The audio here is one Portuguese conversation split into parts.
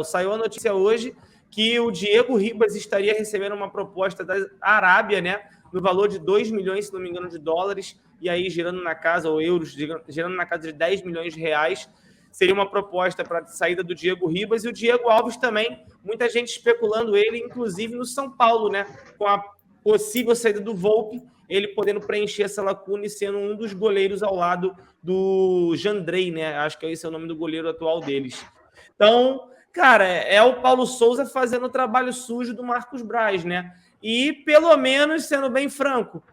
Léo, saiu a notícia hoje que o Diego Ribas estaria recebendo uma proposta da Arábia, né, no valor de 2 milhões, se não me engano, de dólares, e aí girando na casa, ou euros, girando na casa de 10 milhões de reais. Seria uma proposta para a saída do Diego Ribas, e o Diego Alves também, muita gente especulando ele, inclusive no São Paulo, né, com a possível saída do Volpi, ele podendo preencher essa lacuna e sendo um dos goleiros ao lado do Jandrei, né? Acho que esse é o nome do goleiro atual deles. Então, cara, é o Paulo Souza fazendo o trabalho sujo do Marcos Braz, né? E, pelo menos, sendo bem franco,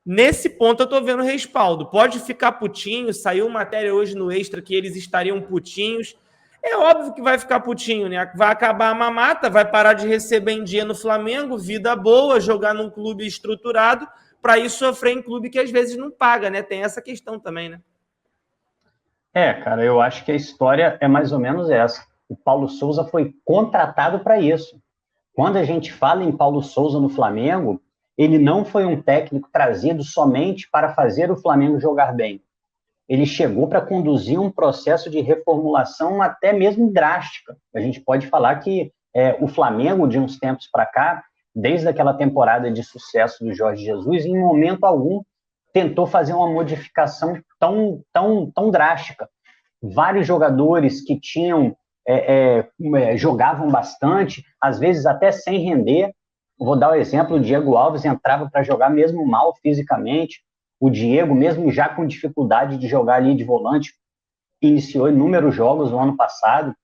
nesse ponto eu tô vendo respaldo. Pode ficar putinho, saiu matéria hoje no Extra que eles estariam putinhos. É óbvio que vai ficar putinho, né? Vai acabar a mamata, vai parar de receber em dia no Flamengo, vida boa, jogar num clube estruturado, para ir sofrer em clube que às vezes não paga, né? Tem essa questão também, né? Cara, eu acho que a história é mais ou menos essa. O Paulo Souza foi contratado para isso. Quando a gente fala em Paulo Souza no Flamengo, ele não foi um técnico trazido somente para fazer o Flamengo jogar bem. Ele chegou para conduzir um processo de reformulação até mesmo drástica. A gente pode falar que o Flamengo, de uns tempos para cá, desde aquela temporada de sucesso do Jorge Jesus, em momento algum tentou fazer uma modificação tão drástica. Vários jogadores que tinham jogavam bastante, às vezes até sem render. Vou dar o exemplo, o Diego Alves entrava para jogar mesmo mal fisicamente. O Diego, mesmo já com dificuldade de jogar ali de volante, iniciou inúmeros jogos no ano passado,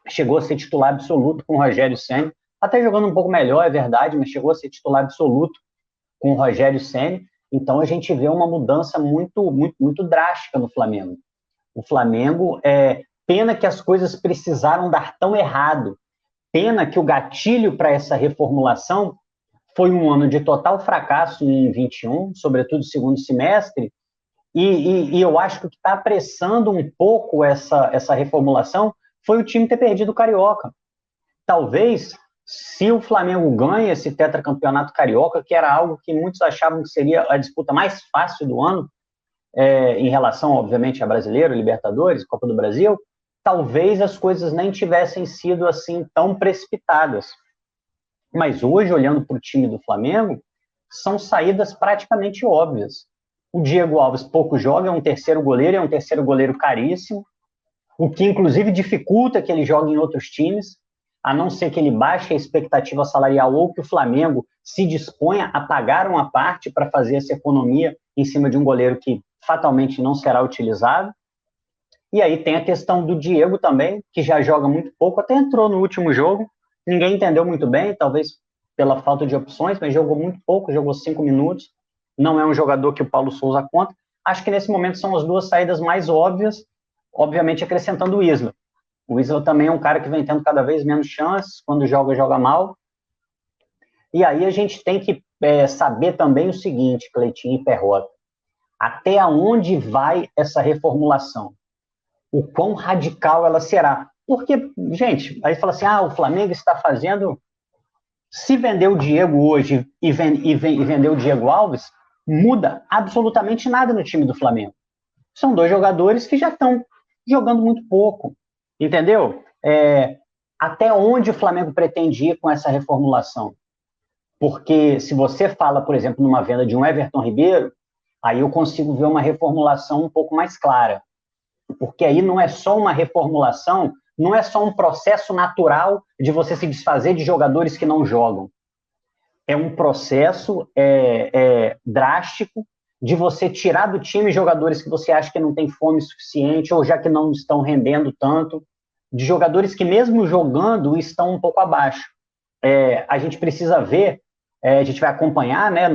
chegou a ser titular absoluto com o Rogério Ceni, até jogando um pouco melhor, é verdade, mas chegou a ser titular absoluto com o Rogério Ceni. Então a gente vê uma mudança muito drástica no Flamengo. O Flamengo, pena que as coisas precisaram dar tão errado, pena que o gatilho para essa reformulação foi um ano de total fracasso em 21, sobretudo no segundo semestre, e eu acho que o que está apressando um pouco essa reformulação foi o time ter perdido o Carioca. Talvez, se o Flamengo ganha esse tetracampeonato carioca, que era algo que muitos achavam que seria a disputa mais fácil do ano, em relação, obviamente, a Brasileiro, Libertadores, Copa do Brasil, talvez as coisas nem tivessem sido assim tão precipitadas. Mas hoje, olhando para o time do Flamengo, são saídas praticamente óbvias. O Diego Alves pouco joga, é um terceiro goleiro caríssimo, o que inclusive dificulta que ele jogue em outros times, a não ser que ele baixe a expectativa salarial ou que o Flamengo se disponha a pagar uma parte para fazer essa economia em cima de um goleiro que fatalmente não será utilizado. E aí tem a questão do Diego também, que já joga muito pouco, até entrou no último jogo, ninguém entendeu muito bem, talvez pela falta de opções, mas jogou muito pouco, jogou 5 minutos, não é um jogador que o Paulo Souza conta. Acho que nesse momento são as duas saídas mais óbvias, obviamente acrescentando o Isla. O Isla também é um cara que vem tendo cada vez menos chances, quando joga mal. E aí a gente tem que saber também o seguinte, Cleitinho e Perrota, até onde vai essa reformulação? O quão radical ela será? Porque, gente, aí fala assim, o Flamengo está fazendo... Se vender o Diego hoje e vender o Diego Alves, muda absolutamente nada no time do Flamengo. São dois jogadores que já estão jogando muito pouco, entendeu? Até onde o Flamengo pretende ir com essa reformulação? Porque se você fala, por exemplo, numa venda de um Everton Ribeiro, aí eu consigo ver uma reformulação um pouco mais clara. Porque aí não é só uma reformulação, não é só um processo natural de você se desfazer de jogadores que não jogam. É um processo drástico de você tirar do time jogadores que você acha que não tem fome suficiente ou já que não estão rendendo tanto, de jogadores que mesmo jogando estão um pouco abaixo. A gente precisa ver, a gente vai acompanhar, né,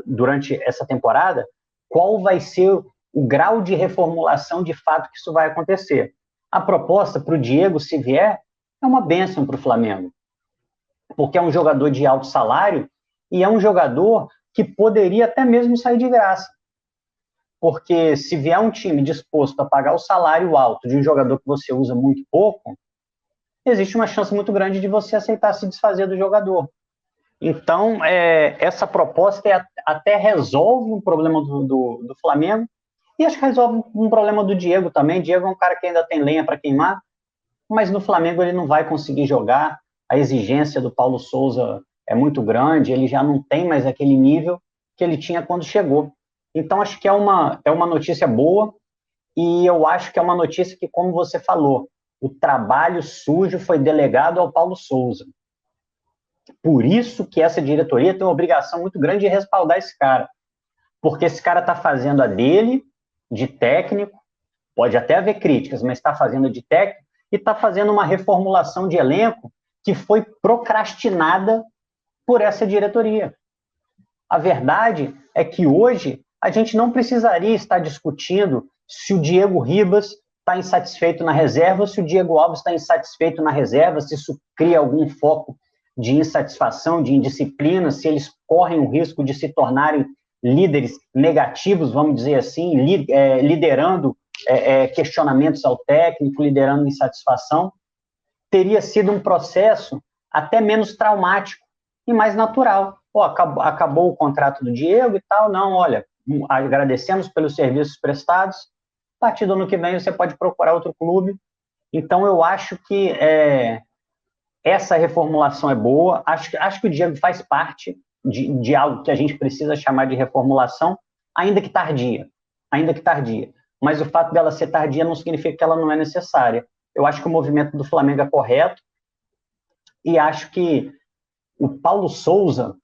durante essa temporada, qual vai ser o grau de reformulação de fato que isso vai acontecer. A proposta para o Diego, se vier, é uma bênção para o Flamengo, porque é um jogador de alto salário e é um jogador que poderia até mesmo sair de graça. Porque se vier um time disposto a pagar o salário alto de um jogador que você usa muito pouco, existe uma chance muito grande de você aceitar se desfazer do jogador. Então, essa proposta até resolve um problema do Flamengo, e acho que resolve um problema do Diego também. Diego é um cara que ainda tem lenha para queimar, mas no Flamengo ele não vai conseguir jogar, a exigência do Paulo Souza é muito grande, ele já não tem mais aquele nível que ele tinha quando chegou. Então, acho que é uma notícia boa, e eu acho que é uma notícia que, como você falou, o trabalho sujo foi delegado ao Paulo Souza. Por isso que essa diretoria tem uma obrigação muito grande de respaldar esse cara. Porque esse cara está fazendo a dele, de técnico, pode até haver críticas, mas está fazendo de técnico, e está fazendo uma reformulação de elenco que foi procrastinada por essa diretoria. A verdade é que hoje a gente não precisaria estar discutindo se o Diego Ribas está insatisfeito na reserva, se o Diego Alves está insatisfeito na reserva, se isso cria algum foco de insatisfação, de indisciplina, se eles correm o risco de se tornarem líderes negativos, vamos dizer assim, liderando questionamentos ao técnico, liderando insatisfação. Teria sido um processo até menos traumático e mais natural. Acabou o contrato do Diego e tal, não, olha, agradecemos pelos serviços prestados, a partir do ano que vem você pode procurar outro clube. Então, eu acho que essa reformulação é boa, acho que o Diego faz parte de algo que a gente precisa chamar de reformulação, ainda que tardia. Mas o fato dela ser tardia não significa que ela não é necessária. Eu acho que o movimento do Flamengo é correto, e acho que o Paulo Souza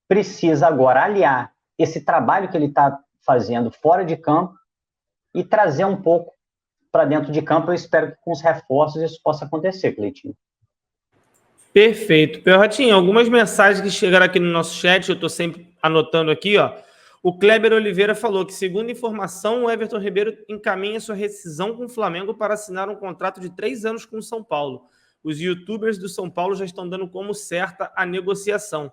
precisa agora aliar esse trabalho que ele está fazendo fora de campo e trazer um pouco para dentro de campo. Eu espero que com os reforços isso possa acontecer, Cleitinho. Perfeito. Perrotinho, algumas mensagens que chegaram aqui no nosso chat, eu estou sempre anotando aqui, ó. O Kleber Oliveira falou que, segundo informação, o Everton Ribeiro encaminha sua rescisão com o Flamengo para assinar um contrato de 3 anos com o São Paulo. Os youtubers do São Paulo já estão dando como certa a negociação.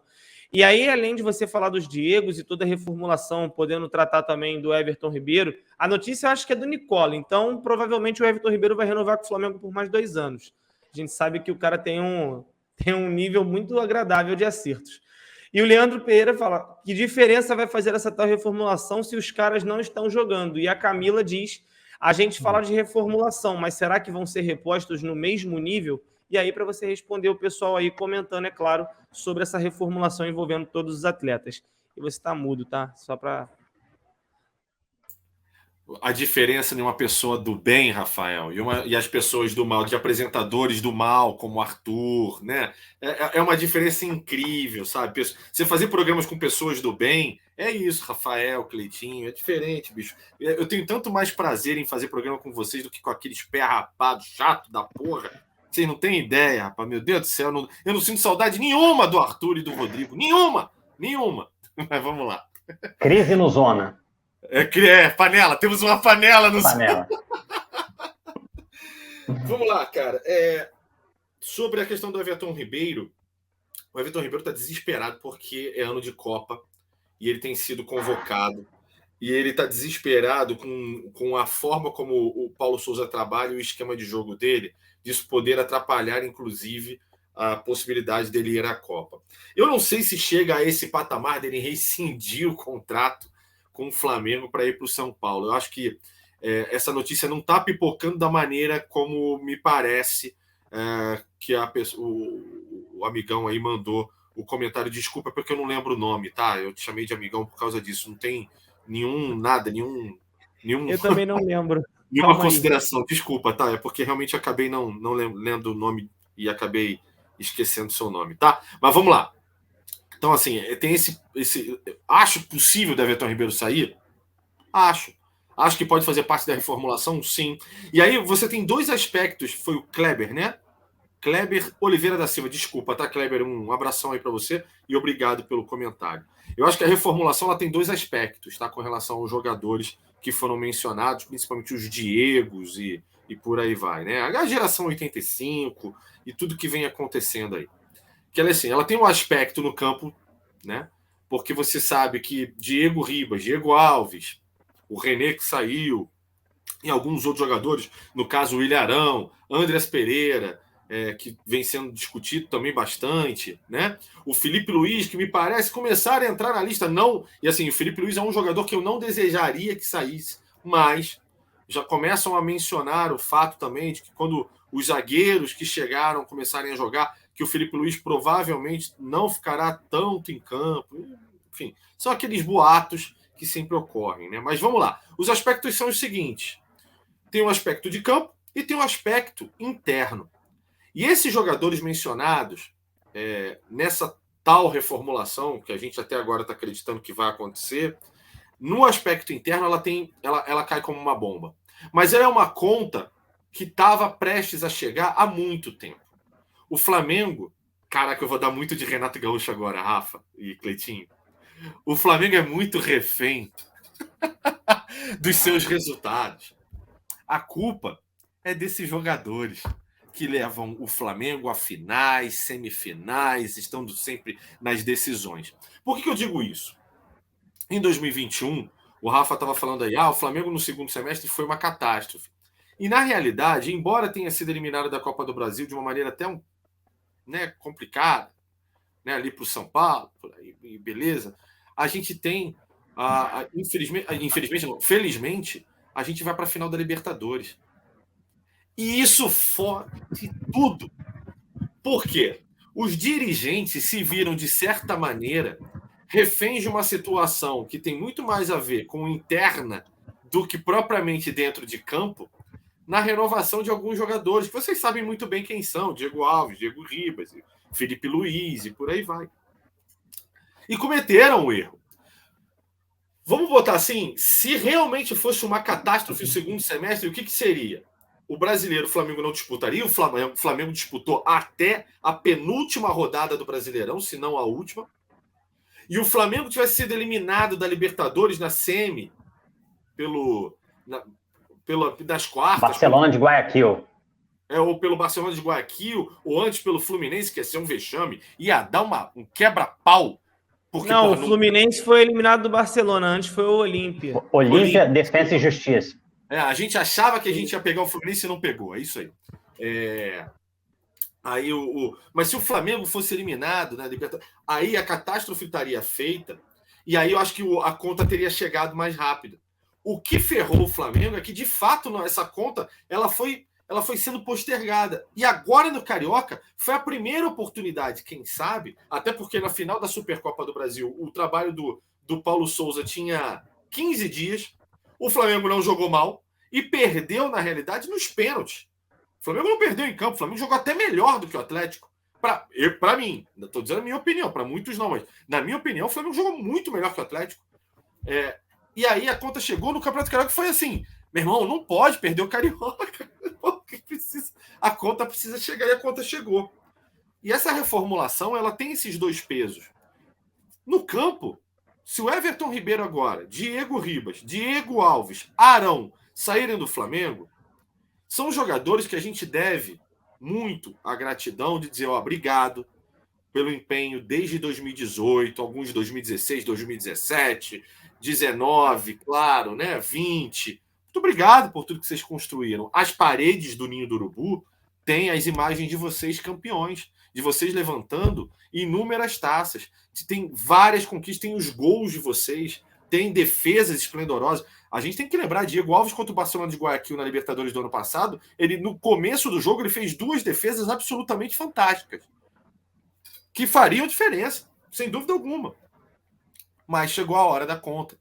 E aí, além de você falar dos Diegos e toda a reformulação, podendo tratar também do Everton Ribeiro, a notícia eu acho que é do Nicola. Então, provavelmente o Everton Ribeiro vai renovar com o Flamengo por mais 2 anos. A gente sabe que o cara tem um nível muito agradável de acertos. E o Leandro Pereira fala, que diferença vai fazer essa tal reformulação se os caras não estão jogando? E a Camila diz, a gente fala de reformulação, mas será que vão ser repostos no mesmo nível? E aí, para você responder o pessoal aí comentando, é claro, sobre essa reformulação envolvendo todos os atletas. E você está mudo, tá? Só para... A diferença de uma pessoa do bem, Rafael, e as pessoas do mal, de apresentadores do mal, como o Arthur, né? É uma diferença incrível, sabe? Você fazer programas com pessoas do bem, é isso, Rafael, Cleitinho, é diferente, bicho. Eu tenho tanto mais prazer em fazer programa com vocês do que com aqueles pé rapados, chato da porra. Vocês não têm ideia, rapaz. Meu Deus do céu, eu não sinto saudade nenhuma do Arthur e do Rodrigo. Nenhuma. Mas vamos lá. Crise no Zona. Panela. Temos uma panela no panela. Vamos lá, cara. Sobre a questão do Everton Ribeiro, o Everton Ribeiro está desesperado porque é ano de Copa e ele tem sido convocado. E ele está desesperado com a forma como o Paulo Souza trabalha e o esquema de jogo dele, disso poder atrapalhar, inclusive, a possibilidade dele ir à Copa. Eu não sei se chega a esse patamar dele rescindir o contrato com o Flamengo para ir para o São Paulo. Eu acho que essa notícia não está pipocando da maneira como me parece que o amigão aí mandou o comentário. Desculpa porque eu não lembro o nome, tá? Eu te chamei de amigão por causa disso. Não tem nenhum. Eu também não lembro. Nenhuma consideração. Aí. Desculpa, tá? É porque realmente acabei não lendo o nome e acabei esquecendo o seu nome, tá? Mas vamos lá. Então, assim, tem esse. Acho possível o Everton Ribeiro sair? Acho. Acho que pode fazer parte da reformulação? Sim. E aí você tem 2 aspectos. Foi o Kleber, né? Kleber Oliveira da Silva. Desculpa, tá, Kleber? Um abração aí para você e obrigado pelo comentário. Eu acho que a reformulação ela tem 2 aspectos, tá? Com relação aos jogadores que foram mencionados, principalmente os Diegos e por aí vai, né? A geração 85 e tudo que vem acontecendo aí. Que ela, assim, ela tem um aspecto no campo, né? Porque você sabe que Diego Ribas, Diego Alves, o René que saiu, e alguns outros jogadores, no caso o Ilharão, Andreas Pereira, que vem sendo discutido também bastante, né? O Felipe Luiz, que me parece começar a entrar na lista, não. E assim, o Felipe Luiz é um jogador que eu não desejaria que saísse, mas já começam a mencionar o fato também de que quando os zagueiros que chegaram começarem a jogar, que o Felipe Luiz provavelmente não ficará tanto em campo. Enfim, são aqueles boatos que sempre ocorrem, né? Mas vamos lá. Os aspectos são os seguintes. Tem um aspecto de campo e tem um aspecto interno. E esses jogadores mencionados, nessa tal reformulação, que a gente até agora está acreditando que vai acontecer, no aspecto interno ela cai como uma bomba. Mas ela é uma conta que estava prestes a chegar há muito tempo. O Flamengo, caraca, eu vou dar muito de Renato Gaúcho agora, Rafa e Cleitinho. O Flamengo é muito refém dos seus resultados. A culpa é desses jogadores que levam o Flamengo a finais, semifinais, estando sempre nas decisões. Por que eu digo isso? Em 2021, o Rafa estava falando aí, o Flamengo no segundo semestre foi uma catástrofe. E na realidade, embora tenha sido eliminado da Copa do Brasil de uma maneira até complicada, né, ali para o São Paulo, por aí, beleza, a gente tem, felizmente, a gente vai para a final da Libertadores. E isso fode tudo. Por quê? Os dirigentes se viram, de certa maneira, reféns de uma situação que tem muito mais a ver com interna do que propriamente dentro de campo, na renovação de alguns jogadores, que vocês sabem muito bem quem são, Diego Alves, Diego Ribas, Felipe Luiz e por aí vai. E cometeram o erro. Vamos botar assim, se realmente fosse uma catástrofe o segundo semestre, o que seria? O brasileiro, o Flamengo não disputaria, o Flamengo disputou até a penúltima rodada do Brasileirão, se não a última, e o Flamengo tivesse sido eliminado da Libertadores na semi, das quartas. Barcelona de Guayaquil. Ou pelo Barcelona de Guayaquil, ou antes pelo Fluminense, que ia ser um vexame, ia dar um quebra-pau. Não, o Fluminense foi eliminado do Barcelona, antes foi o Olímpia. Olímpia, Defensa e Justiça. A gente achava que a gente ia pegar o Fluminense e não pegou, é isso aí. Mas se o Flamengo fosse eliminado na Libertadores, aí a catástrofe estaria feita, e aí eu acho que a conta teria chegado mais rápido. O que ferrou o Flamengo é que, de fato, essa conta ela foi sendo postergada. E agora, no Carioca, foi a primeira oportunidade, quem sabe, até porque na final da Supercopa do Brasil, o trabalho do Paulo Souza tinha 15 dias, o Flamengo não jogou mal e perdeu, na realidade, nos pênaltis. O Flamengo não perdeu em campo, o Flamengo jogou até melhor do que o Atlético. Para mim, estou dizendo a minha opinião, para muitos não, mas na minha opinião, o Flamengo jogou muito melhor que o Atlético. E aí a conta chegou no Campeonato Carioca e foi assim, meu irmão, não pode perder o Carioca. A conta precisa chegar e a conta chegou. E essa reformulação, ela tem esses dois pesos. No campo, se o Everton Ribeiro agora, Diego Ribas, Diego Alves, Arão saírem do Flamengo, são jogadores que a gente deve muito a gratidão de dizer, obrigado pelo empenho desde 2018, alguns de 2016, 2017, 19, claro, né, 20. Muito obrigado por tudo que vocês construíram. As paredes do Ninho do Urubu têm as imagens de vocês campeões, de vocês levantando inúmeras taças. Tem várias conquistas, tem os gols de vocês, tem defesas esplendorosas. A gente tem que lembrar, Diego Alves contra o Barcelona de Guayaquil na Libertadores do ano passado, no começo do jogo, ele fez 2 defesas absolutamente fantásticas, que fariam diferença, sem dúvida alguma. Mas chegou a hora da conta,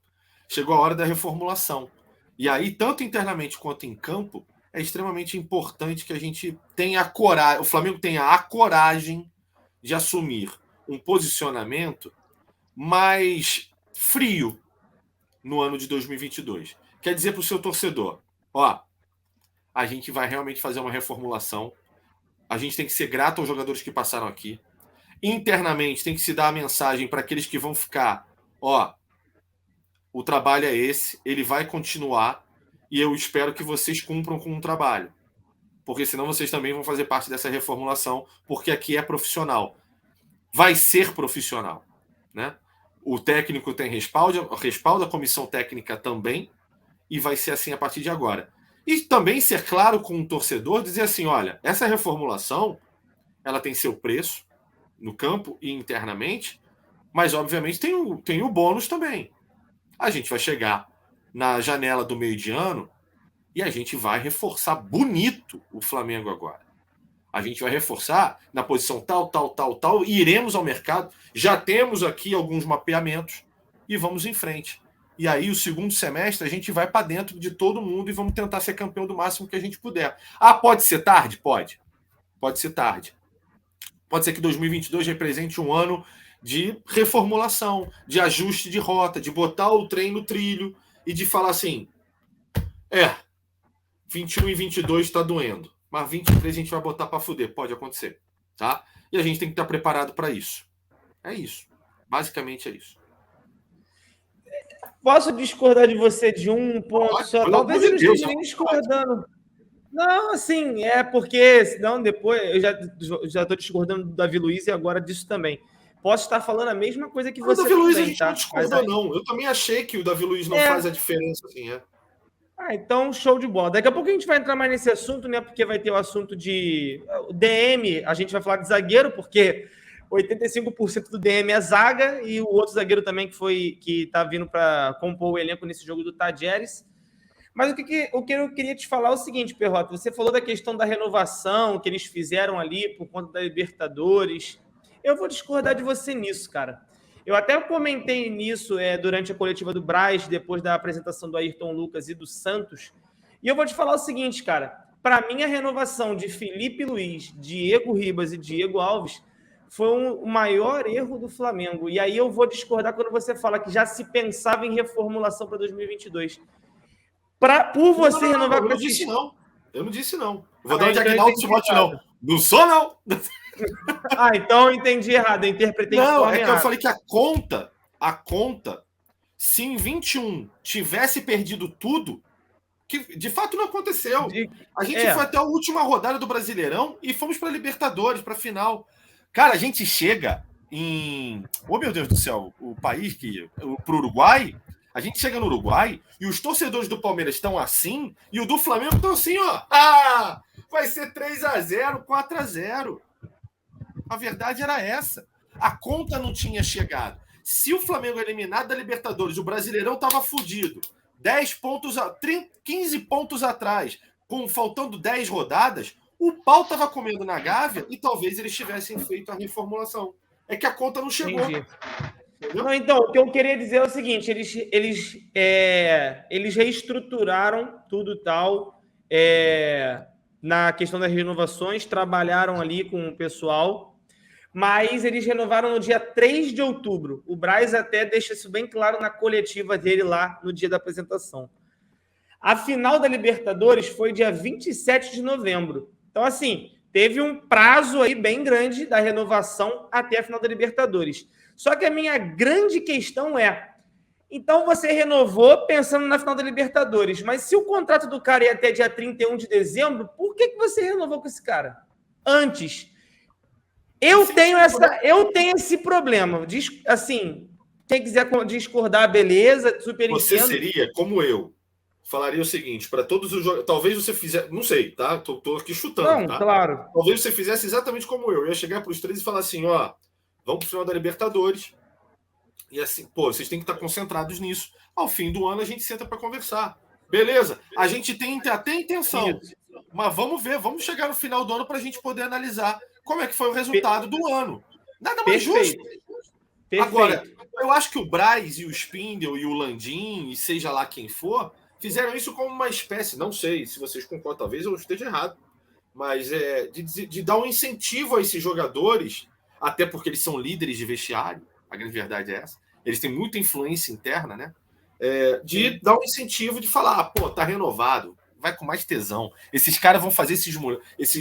chegou a hora da reformulação. E aí, tanto internamente quanto em campo, é extremamente importante que a gente tenha a coragem, o Flamengo tenha a coragem de assumir um posicionamento mais frio no ano de 2022. Quer dizer para o seu torcedor, a gente vai realmente fazer uma reformulação, a gente tem que ser grato aos jogadores que passaram aqui, internamente tem que se dar a mensagem para aqueles que vão ficar, o trabalho é esse, ele vai continuar e eu espero que vocês cumpram com o trabalho. Porque senão vocês também vão fazer parte dessa reformulação, porque aqui é profissional. Vai ser profissional, né? O técnico tem respaldo, a comissão técnica também, e vai ser assim a partir de agora. E também ser claro com o torcedor, dizer assim, olha, essa reformulação, ela tem seu preço no campo e internamente, mas obviamente tem o bônus também. A gente vai chegar na janela do meio de ano E a gente vai reforçar bonito o Flamengo agora. A gente vai reforçar na posição tal, e iremos ao mercado. Já temos aqui alguns mapeamentos e vamos em frente. E aí, o segundo semestre, a gente vai para dentro de todo mundo e vamos tentar ser campeão do máximo que a gente puder. Ah, pode ser tarde? Pode. Pode ser tarde. Pode ser que 2022 represente um ano de reformulação, de ajuste de rota, de botar o trem no trilho e de falar assim, 21 e 22 está doendo, mas 23 a gente vai botar para fuder. Pode acontecer, tá? E a gente tem que estar preparado para isso. É isso. Basicamente é isso. Posso discordar de você de um ponto só? Talvez eu não esteja nem discordando. Não, assim, é porque senão depois eu já estou discordando do Davi Luiz e agora disso também. Posso estar falando a mesma coisa que você. O Davi Luiz a gente não discordou, não. Eu também achei que o Davi Luiz não faz a diferença, assim, então, show de bola. Daqui a pouco a gente vai entrar mais nesse assunto, né? Porque vai ter o assunto de DM, a gente vai falar de zagueiro, porque 85% do DM é zaga, e o outro zagueiro também que tá vindo para compor o elenco nesse jogo do Tadjeres. Mas o que eu queria te falar é o seguinte, Perrota, você falou da questão da renovação que eles fizeram ali por conta da Libertadores. Eu vou discordar de você nisso, cara. Eu até comentei nisso durante a coletiva do Braz, depois da apresentação do Ayrton Lucas e do Santos. E eu vou te falar o seguinte, cara. Para mim, a renovação de Felipe Luiz, Diego Ribas e Diego Alves foi o maior erro do Flamengo. E aí eu vou discordar quando você fala que já se pensava em reformulação para 2022. Por você renovar com esses... Eu não disse não. Vou dar um de Aguinaldo Timóteo, não. Não sou, não. Então eu entendi errado, eu interpretei de forma errada. Eu falei que a conta, se em 21 tivesse perdido tudo, que de fato não aconteceu. A gente foi até a última rodada do Brasileirão e fomos para Libertadores, para a final. Cara, a gente chega em... Oh, meu Deus do céu, o país pro Uruguai, a gente chega no Uruguai e os torcedores do Palmeiras estão assim e o do Flamengo estão assim, ó. Vai ser 3-0, 4-0. A verdade era essa. A conta não tinha chegado. Se o Flamengo é eliminado da Libertadores, o Brasileirão estava fudido. 15 pontos atrás, faltando 10 rodadas, o pau estava comendo na Gávea e talvez eles tivessem feito a reformulação. É que a conta não chegou. Não, então, o que eu queria dizer é o seguinte, eles reestruturaram tudo tal, na questão das renovações, trabalharam ali com o pessoal, mas eles renovaram no dia 3 de outubro. O Braz até deixa isso bem claro na coletiva dele lá no dia da apresentação. A final da Libertadores foi dia 27 de novembro. Então, assim, teve um prazo aí bem grande da renovação até a final da Libertadores. Só que a minha grande questão então você renovou pensando na final da Libertadores, mas se o contrato do cara ia até dia 31 de dezembro, por que você renovou com esse cara antes? Eu tenho esse problema. Assim, quem quiser discordar, beleza, super entendo. Você seria, como eu, falaria o seguinte, para todos os jogos, talvez você fizesse, não sei, tá? Tô aqui chutando, não, tá? Claro. Talvez você fizesse exatamente como eu ia chegar para os três e falar assim, ó, vamos pro final da Libertadores, e assim, vocês têm que estar concentrados nisso. Ao fim do ano a gente senta para conversar. Beleza, a gente tem até intenção, mas vamos ver, vamos chegar no final do ano para a gente poder analisar como é que foi o resultado do ano. Nada mais justo. Agora, eu acho que o Braz e o Spindle e o Landim, e seja lá quem for, fizeram isso como uma espécie, não sei se vocês concordam, talvez eu esteja errado, mas de dar um incentivo a esses jogadores, até porque eles são líderes de vestiário, a grande verdade é essa, eles têm muita influência interna, né? De dar um incentivo de falar, tá renovado, vai com mais tesão. Esses caras vão fazer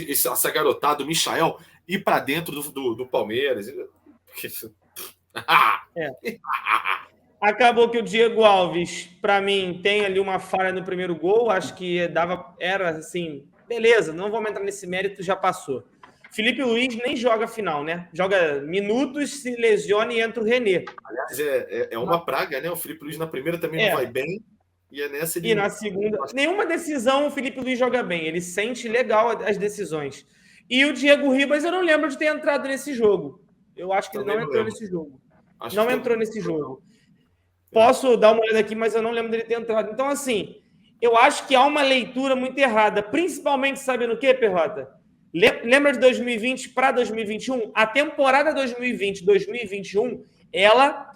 essa garotada, o Michael, ir para dentro do Palmeiras. Acabou que o Diego Alves, para mim, tem ali uma falha no primeiro gol. Acho que era assim, beleza, não vamos entrar nesse mérito, já passou. Felipe Luiz nem joga final, né? Joga minutos, se lesiona e entra o René. Aliás, é uma praga, né? O Felipe Luiz na primeira também não vai bem. E nessa e na segunda, nenhuma decisão o Felipe Luiz joga bem. Ele sente legal as decisões. E o Diego Ribas, eu não lembro de ter entrado nesse jogo. Eu acho que também ele não entrou nesse jogo. Não entrou nesse jogo. Posso dar uma olhada aqui, mas eu não lembro dele ter entrado. Então, assim, eu acho que há uma leitura muito errada, principalmente, sabe no quê, Perrota? Lembra de 2020 para 2021? A temporada 2020-2021, ela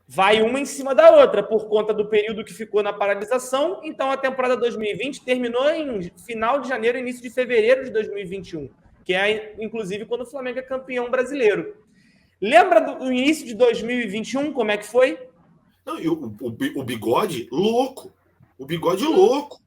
vai uma em cima da outra, por conta do período que ficou na paralisação. Então, a temporada 2020 terminou em final de janeiro, início de fevereiro de 2021, que é, inclusive, quando o Flamengo é campeão brasileiro. Lembra do início de 2021, como é que foi? Não, e o Bigode, louco. O Bigode louco.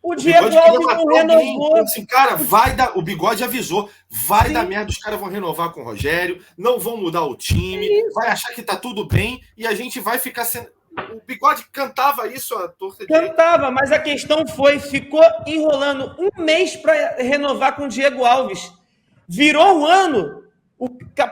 O Diego Alves não renovou. Assim, cara, vai dar. O Bigode avisou. Vai dar merda, os caras vão renovar com o Rogério, não vão mudar o time, vai achar que tá tudo bem e a gente vai ficar sendo. O Bigode cantava isso à torta de. Cantava, mas a questão foi: ficou enrolando um mês para renovar com o Diego Alves. Virou o ano,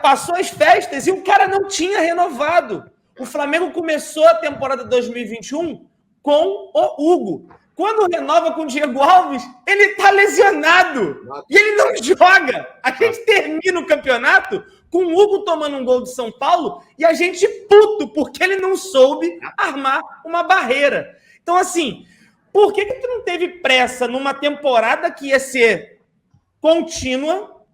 passou as festas e o cara não tinha renovado. O Flamengo começou a temporada 2021 com o Hugo. Quando renova com o Diego Alves, ele tá lesionado. E ele não joga. A gente termina o campeonato com o Hugo tomando um gol de São Paulo e a gente puto, porque ele não soube armar uma barreira. Então, assim, por que tu não teve pressa numa temporada que ia ser contínua?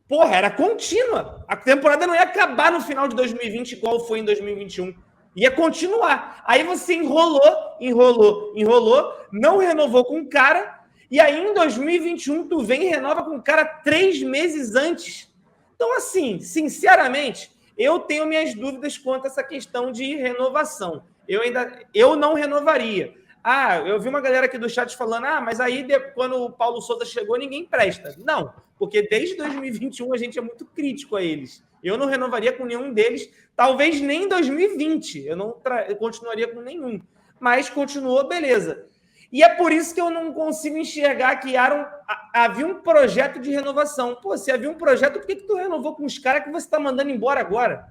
Porra, era contínua. A temporada não ia acabar no final de 2020 igual foi em 2021. Ia continuar. Aí você enrolou, não renovou com o cara, e aí em 2021 tu vem e renova com o cara 3 meses antes. Então, assim, sinceramente, eu tenho minhas dúvidas quanto a essa questão de renovação. Eu não renovaria. Eu vi uma galera aqui do chat falando, mas aí quando o Paulo Souza chegou, ninguém presta. Não, porque desde 2021 a gente é muito crítico a eles. Eu não renovaria com nenhum deles, talvez nem em 2020. Eu continuaria com nenhum. Mas continuou, beleza. E é por isso que eu não consigo enxergar que havia um projeto de renovação. Pô, se havia um projeto, por que tu renovou com os caras que você está mandando embora agora?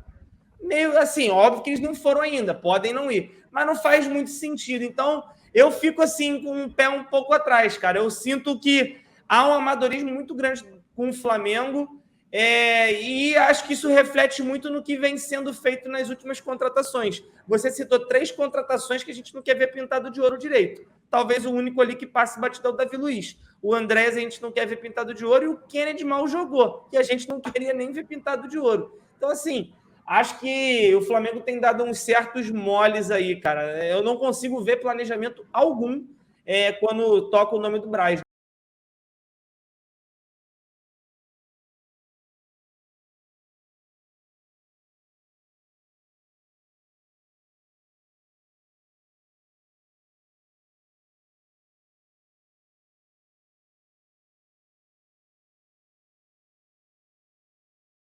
Meio assim, óbvio que eles não foram ainda, podem não ir. Mas não faz muito sentido. Então, eu fico assim, com o pé um pouco atrás, cara. Eu sinto que há um amadorismo muito grande com o Flamengo. E acho que isso reflete muito no que vem sendo feito nas últimas contratações. Você citou 3 contratações que a gente não quer ver pintado de ouro direito. Talvez o único ali que passe batido é o Davi Luiz. O Andrés a gente não quer ver pintado de ouro e o Kennedy mal jogou, que a gente não queria nem ver pintado de ouro. Então, assim, acho que o Flamengo tem dado uns certos moles aí, cara. Eu não consigo ver planejamento algum quando toca o nome do Braz.